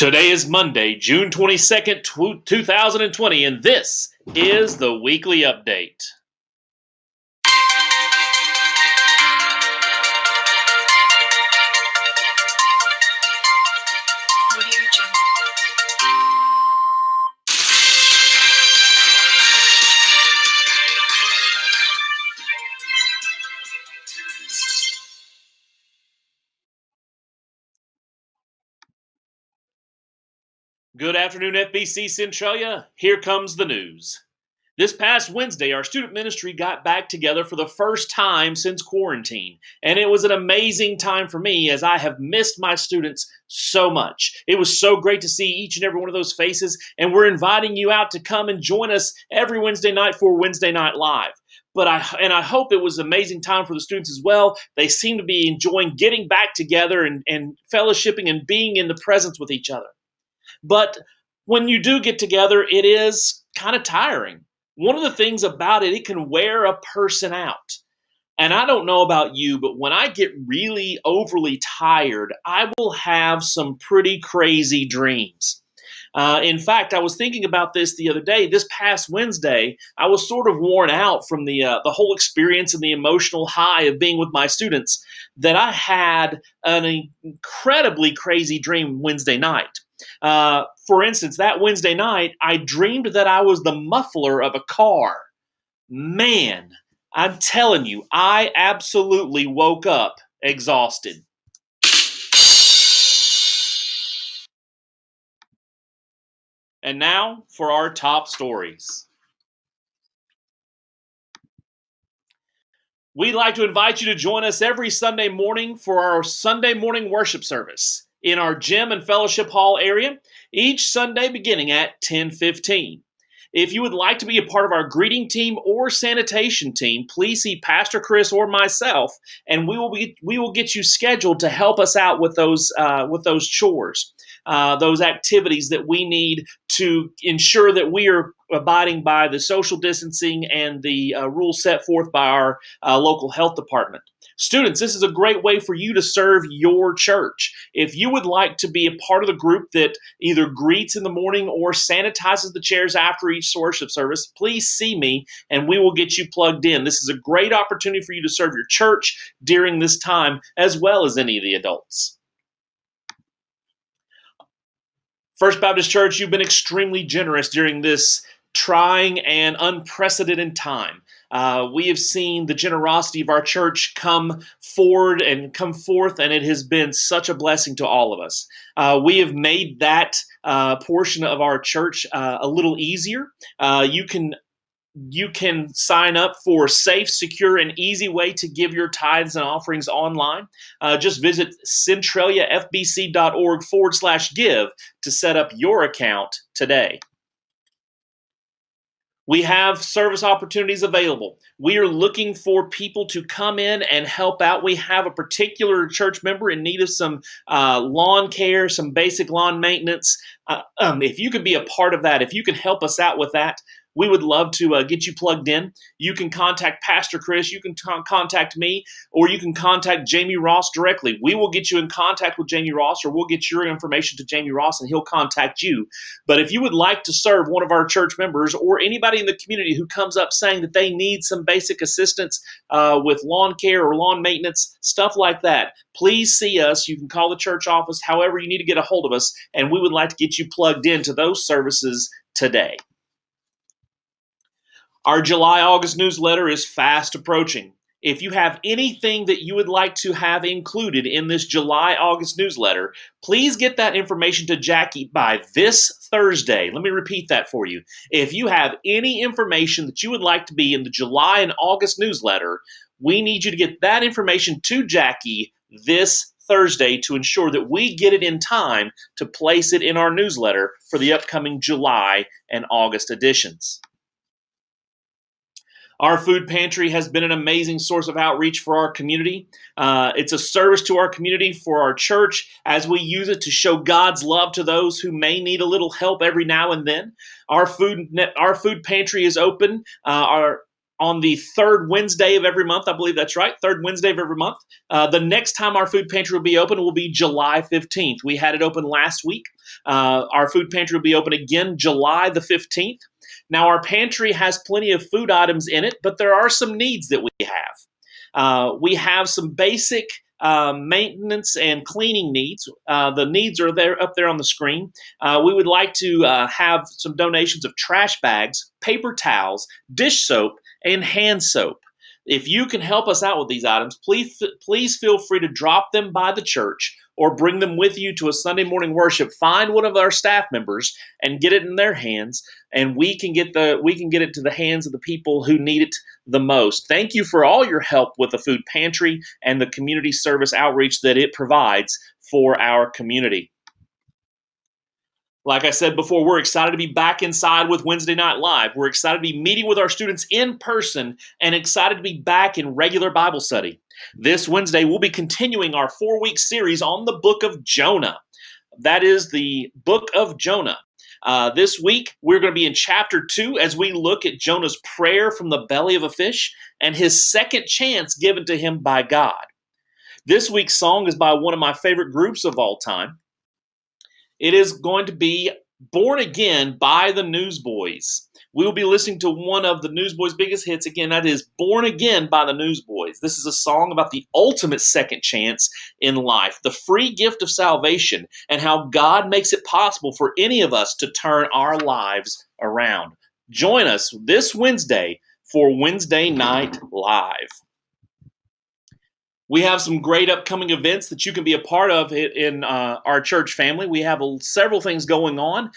Today is Monday, June 22nd, 2020, and this is the Weekly Update. Good afternoon, FBC Centralia. Here comes the news. This past Wednesday, our student ministry got back together for the first time since quarantine, and it was an amazing time for me as I have missed my students so much. It was so great to see each and every one of those faces, and we're inviting you out to come and join us every Wednesday night for Wednesday Night Live. But I hope it was an amazing time for the students as well. They seem to be enjoying getting back together and fellowshipping and being in the presence with each other. But when you do get together, it is kind of tiring. One of the things about it, it can wear a person out. And I don't know about you, but when I get really overly tired, I will have some pretty crazy dreams. In fact, I was thinking about this the other day. This past Wednesday, I was sort of worn out from the whole experience and the emotional high of being with my students that I had an incredibly crazy dream Wednesday night. For instance, that Wednesday night, I dreamed that I was the muffler of a car. Man, I'm telling you, I absolutely woke up exhausted. And now for our top stories. We'd like to invite you to join us every Sunday morning for our Sunday morning worship service in our gym and fellowship hall area, each Sunday beginning at 10:15. If you would like to be a part of our greeting team or sanitation team, please see Pastor Chris or myself, and we will get you scheduled to help us out with those chores, those activities that we need to ensure that we are abiding by the social distancing and the rules set forth by our local health department. Students, this is a great way for you to serve your church. If you would like to be a part of the group that either greets in the morning or sanitizes the chairs after each worship service, please see me and we will get you plugged in. This is a great opportunity for you to serve your church during this time as well as any of the adults. First Baptist Church, you've been extremely generous during this trying and unprecedented time. We have seen the generosity of our church come forth, and it has been such a blessing to all of us. We have made that portion of our church a little easier. You can sign up for a safe, secure, and easy way to give your tithes and offerings online. Just visit centraliafbc.org/give to set up your account today. We have service opportunities available. We are looking for people to come in and help out. We have a particular church member in need of some lawn care, some basic lawn maintenance. If you could be a part of that, if you can help us out with that, we would love to get you plugged in. You can contact Pastor Chris, you can contact me, or you can contact Jamie Ross directly. We will get you in contact with Jamie Ross, or we'll get your information to Jamie Ross and he'll contact you. But if you would like to serve one of our church members or anybody in the community who comes up saying that they need some basic assistance with lawn care or lawn maintenance, stuff like that, please see us. You can call the church office, however you need to get a hold of us, and we would like to get you plugged into those services today. Our July-August newsletter is fast approaching. If you have anything that you would like to have included in this July-August newsletter, please get that information to Jackie by this Thursday. Let me repeat that for you. If you have any information that you would like to be in the July and August newsletter, we need you to get that information to Jackie this Thursday to ensure that we get it in time to place it in our newsletter for the upcoming July and August editions. Our food pantry has been an amazing source of outreach for our community. It's a service to our community for our church as we use it to show God's love to those who may need a little help every now and then. Our food pantry is open. Our on the third Wednesday of every month. I believe that's right, third Wednesday of every month. The next time our food pantry will be open will be July 15th. We had it open last week. Our food pantry will be open again July the 15th. Now, our pantry has plenty of food items in it, but there are some needs that we have. We have some basic maintenance and cleaning needs. The needs are there up there on the screen. We would like to have some donations of trash bags, paper towels, dish soap, and hand soap. If you can help us out with these items, please feel free to drop them by the church or bring them with you to a Sunday morning worship. Find one of our staff members and get it in their hands, and we can get it to the hands of the people who need it the most. Thank you for all your help with the food pantry and the community service outreach that it provides for our community. Like I said before, we're excited to be back inside with Wednesday Night Live. We're excited to be meeting with our students in person and excited to be back in regular Bible study. This Wednesday, we'll be continuing our 4-week series on the book of Jonah. That is the book of Jonah. This week, we're going to be in chapter 2 as we look at Jonah's prayer from the belly of a fish and his second chance given to him by God. This week's song is by one of my favorite groups of all time. It is going to be Born Again by the Newsboys. We will be listening to one of the Newsboys' biggest hits. Again, that is Born Again by the Newsboys. This is a song about the ultimate second chance in life, the free gift of salvation, and how God makes it possible for any of us to turn our lives around. Join us this Wednesday for Wednesday Night Live. We have some great upcoming events that you can be a part of in our church family. We have several things going on.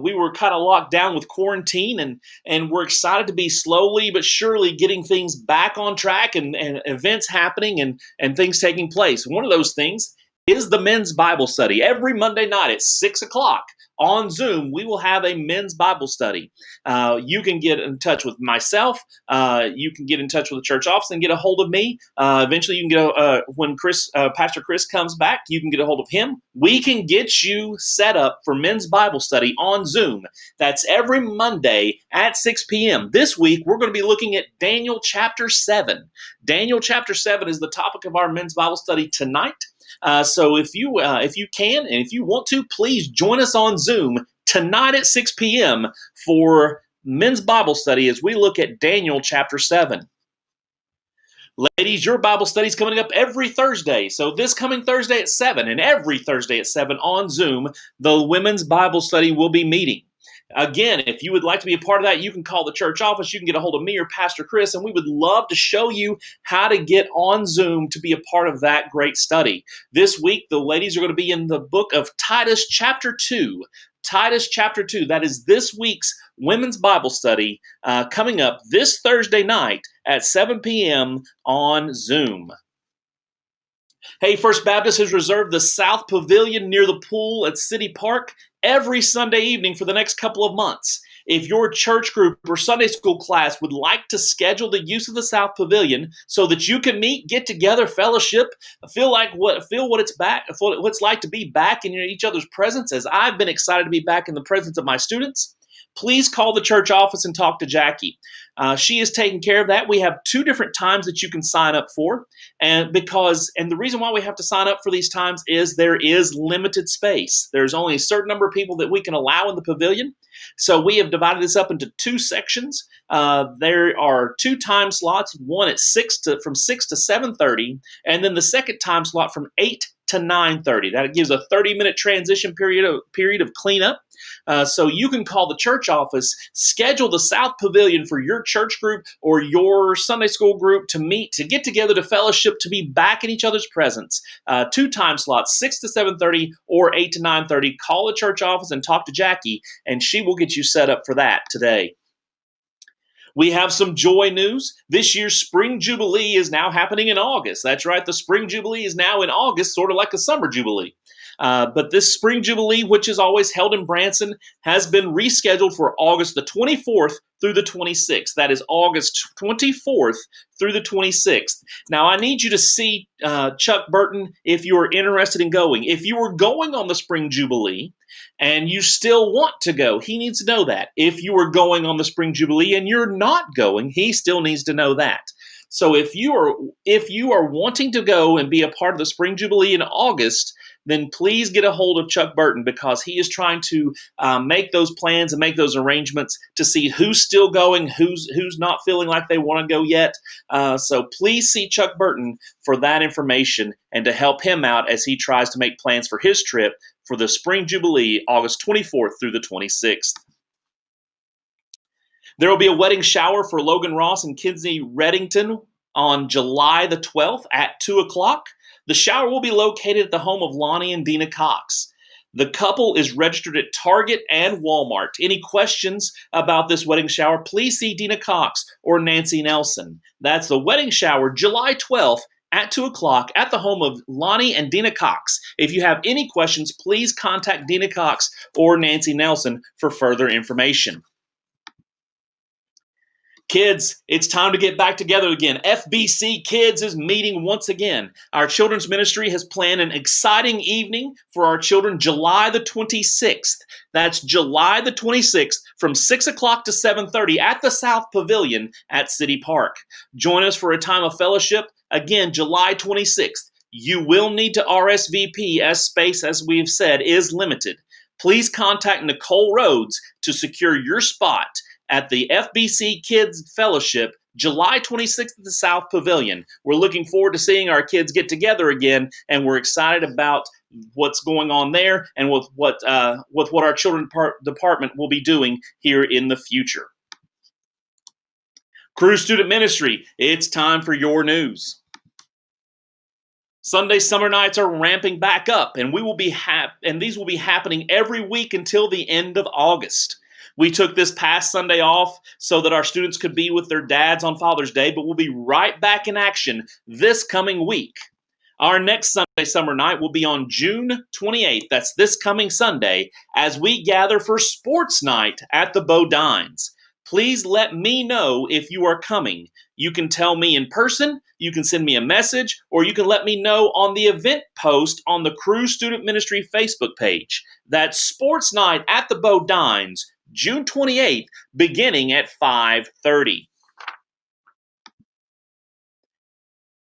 We were kind of locked down with quarantine, and we're excited to be slowly but surely getting things back on track and events happening and things taking place. One of those things is the men's Bible study. Every Monday night at 6 o'clock on Zoom, we will have a men's Bible study. You can get in touch with myself. You can get in touch with the church office and get a hold of me. Eventually, you can get when Pastor Chris comes back, you can get a hold of him. We can get you set up for men's Bible study on Zoom. That's every Monday at 6 p.m. This week, we're going to be looking at Daniel chapter 7. Daniel chapter 7 is the topic of our men's Bible study tonight. So if you can and if you want to, please join us on Zoom tonight at 6 p.m. for men's Bible study as we look at Daniel chapter 7. Ladies, your Bible study is coming up every Thursday. So this coming Thursday at 7 and every Thursday at 7 on Zoom, the women's Bible study will be meeting. Again, if you would like to be a part of that, you can call the church office. You can get a hold of me or Pastor Chris, and we would love to show you how to get on Zoom to be a part of that great study. This week, the ladies are going to be in the book of Titus chapter 2. Titus chapter 2. That is this week's women's Bible study coming up this Thursday night at 7 p.m. on Zoom. Hey, First Baptist has reserved the South Pavilion near the pool at City Park every Sunday evening for the next couple of months. If your church group or Sunday school class would like to schedule the use of the South Pavilion so that you can meet, get together, fellowship, feel what it's like to be back in each other's presence, as I've been excited to be back in the presence of my students, please call the church office and talk to Jackie. She is taking care of that. We have 2 different times that you can sign up for. And the reason why we have to sign up for these times is there is limited space. There's only a certain number of people that we can allow in the pavilion. So we have divided this up into 2 sections. There are 2 time slots, one at from 6 to 7:30, and then the second time slot from 8 to 9:30. That gives a 30-minute transition period of cleanup. So you can call the church office, schedule the South Pavilion for your church group or your Sunday school group to meet, to get together, to fellowship, to be back in each other's presence. 2 time slots, 6 to 7:30 or 8 to 9:30. Call the church office and talk to Jackie, and she will get you set up for that today. We have some joy news. This year's Spring Jubilee is now happening in August. That's right, the Spring Jubilee is now in August, sort of like a Summer Jubilee. But this Spring Jubilee, which is always held in Branson, has been rescheduled for August the 24th through the 26th. That is August 24th through the 26th. Now, I need you to see Chuck Burton if you're interested in going. If you were going on the Spring Jubilee and you still want to go, he needs to know that. If you are going on the Spring Jubilee and you're not going, he still needs to know that. So if you are wanting to go and be a part of the Spring Jubilee in August, then please get a hold of Chuck Burton, because he is trying to make those plans and make those arrangements to see who's still going, who's not feeling like they want to go yet. So please see Chuck Burton for that information and to help him out as he tries to make plans for his trip for the Spring Jubilee, August 24th through the 26th. There will be a wedding shower for Logan Ross and Kinsey Reddington on July the 12th at 2 o'clock. The shower will be located at the home of Lonnie and Dina Cox. The couple is registered at Target and Walmart. Any questions about this wedding shower, please see Dina Cox or Nancy Nelson. That's the wedding shower, July 12th at 2 o'clock at the home of Lonnie and Dina Cox. If you have any questions, please contact Dina Cox or Nancy Nelson for further information. Kids, it's time to get back together again. FBC Kids is meeting once again. Our children's ministry has planned an exciting evening for our children July the 26th. That's July the 26th from 6 o'clock to 7:30 at the South Pavilion at City Park. Join us for a time of fellowship. Again, July 26th. You will need to RSVP, as space, as we've said, is limited. Please contact Nicole Rhodes to secure your spot at the FBC Kids Fellowship, July 26th at the South Pavilion. We're looking forward to seeing our kids get together again, and we're excited about what's going on there and with what our children's department will be doing here in the future. Cru Student Ministry, it's time for your news. Sunday summer nights are ramping back up, and these will be happening every week until the end of August. We took this past Sunday off so that our students could be with their dads on Father's Day, but we'll be right back in action this coming week. Our next Sunday summer night will be on June 28th, that's this coming Sunday, as we gather for sports night at the Bodines. Please let me know if you are coming. You can tell me in person, you can send me a message, or you can let me know on the event post on the Cru Student Ministry Facebook page. That's sports night at the Bodines, June 28th, beginning at 5:30.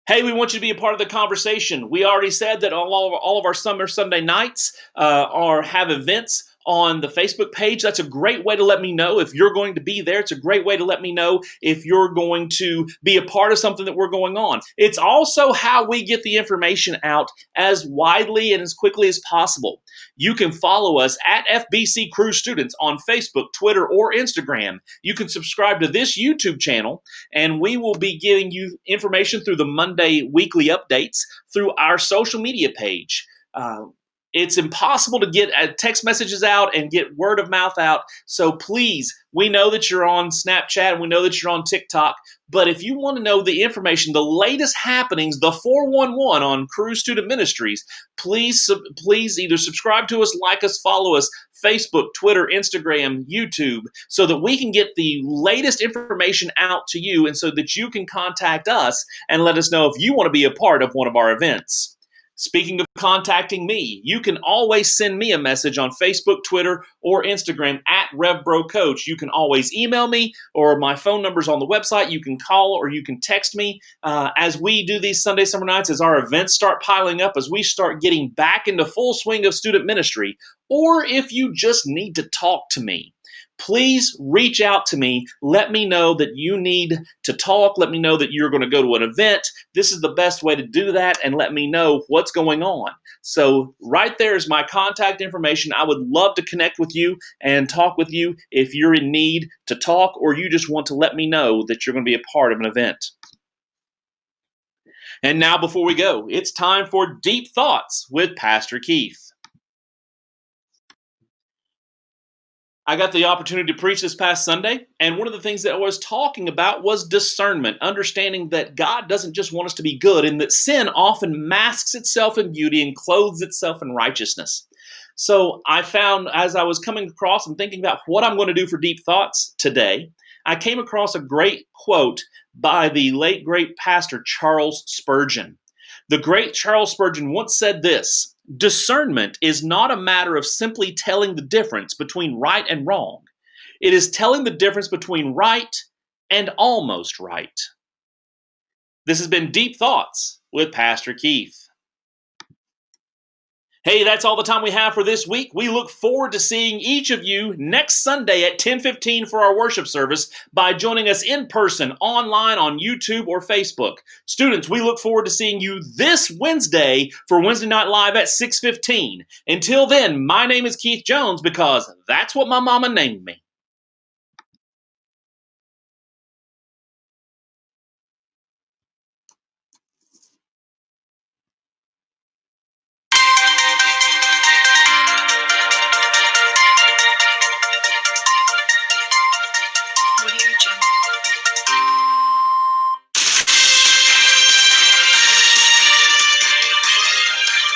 Hey, we want you to be a part of the conversation. We already said that all of our summer Sunday nights have events on the Facebook page. That's a great way to let me know if you're going to be there. It's a great way to let me know if you're going to be a part of something that we're going on. It's also how we get the information out as widely and as quickly as possible. You can follow us at FBC Cru Students on Facebook, Twitter, or Instagram. You can subscribe to this YouTube channel, and we will be giving you information through the Monday weekly updates through our social media page. It's impossible to get text messages out and get word of mouth out. So please, we know that you're on Snapchat and we know that you're on TikTok. But if you want to know the information, the latest happenings, the 411 on Cru Student Ministries, please either subscribe to us, like us, follow us, Facebook, Twitter, Instagram, YouTube, so that we can get the latest information out to you and so that you can contact us and let us know if you want to be a part of one of our events. Speaking of contacting me, you can always send me a message on Facebook, Twitter, or Instagram at RevBroCoach. You can always email me, or my phone number's on the website. You can call or you can text me as we do these Sunday summer nights, as our events start piling up, as we start getting back into full swing of student ministry, or if you just need to talk to me. Please reach out to me. Let me know that you need to talk. Let me know that you're going to go to an event. This is the best way to do that, and let me know what's going on. So right there is my contact information. I would love to connect with you and talk with you if you're in need to talk or you just want to let me know that you're going to be a part of an event. And now before we go, it's time for Deep Thoughts with Pastor Keith. I got the opportunity to preach this past Sunday, and one of the things that I was talking about was discernment, understanding that God doesn't just want us to be good, and that sin often masks itself in beauty and clothes itself in righteousness. So I found, as I was coming across and thinking about what I'm going to do for Deep Thoughts today, I came across a great quote by the late, great pastor Charles Spurgeon. The great Charles Spurgeon once said this: Discernment is not a matter of simply telling the difference between right and wrong. It is telling the difference between right and almost right. This has been Deep Thoughts with Pastor Keith. Hey, that's all the time we have for this week. We look forward to seeing each of you next Sunday at 10:15 for our worship service by joining us in person, online, on YouTube or Facebook. Students, we look forward to seeing you this Wednesday for Wednesday Night Live at 6:15. Until then, my name is Keith Jones because that's what my mama named me.